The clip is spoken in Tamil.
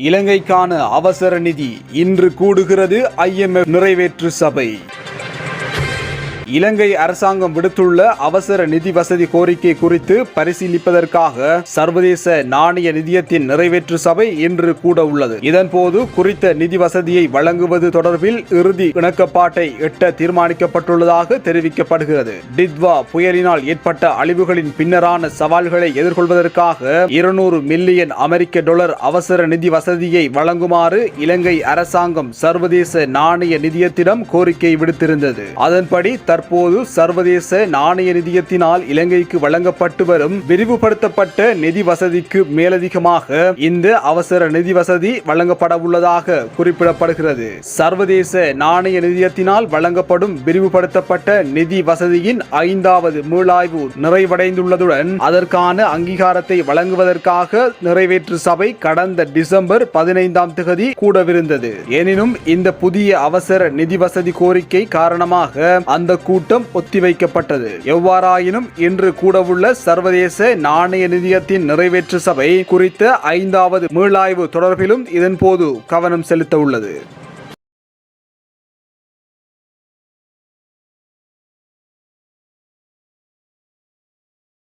இலங்கைக்கான அவசர நிதி இன்று கூடுகிறது IMF நிறைவேற்று சபை. இலங்கை அரசாங்கம் விடுத்துள்ள அவசர நிதி வசதி கோரிக்கை குறித்து பரிசீலிப்பதற்காக சர்வதேச நாணய நிதியத்தின் நிறைவேற்று சபை இன்று கூட உள்ளது. இதன்போது குறித்த நிதி வசதியை வழங்குவது தொடர்பில் இறுதி இணக்கப்பாட்டை எட்ட தீர்மானிக்கப்பட்டுள்ளதாக தெரிவிக்கப்படுகிறது. டிட்வா புயலினால் ஏற்பட்ட அழிவுகளின் பின்னரான சவால்களை எதிர்கொள்வதற்காக 200 மில்லியன் அமெரிக்க டாலர் அவசர நிதி வசதியை வழங்குமாறு இலங்கை அரசாங்கம் சர்வதேச நாணய நிதியத்திடம் கோரிக்கை விடுத்திருந்தது. அதன்படி தற்போது சர்வதேச நாணய நிதியத்தினால் இலங்கைக்கு வழங்கப்பட்டு வரும் விரிவுபடுத்தப்பட்ட நிதி வசதிக்கு மேலதிகமாக இந்த அவசர நிதி வசதி வழங்கப்பட உள்ளதாக குறிப்பிடப்படுகிறது. சர்வதேச நாணய நிதியத்தினால் வழங்கப்படும் விரிவுபடுத்தப்பட்ட நிதி வசதியின் 5வது மீளாய்வு நிறைவடைந்துள்ளதுடன் அதற்கான அங்கீகாரத்தை வழங்குவதற்காக நிறைவேற்று சபை கடந்த டிசம்பர் 15ஆம் தேதி கூடவிருந்தது. எனினும் இந்த புதிய அவசர நிதி வசதி கோரிக்கை காரணமாக அந்த கூட்டம் ஒத்திவைக்கப்பட்டது. எவ்வாறாயினும் இன்று கூடவுள்ள சர்வதேச நாணய நிதியத்தின் நிறைவேற்று சபை குறித்த 5வது மீளாய்வு தொடர்பிலும் இதன்போது கவனம் செலுத்த உள்ளது.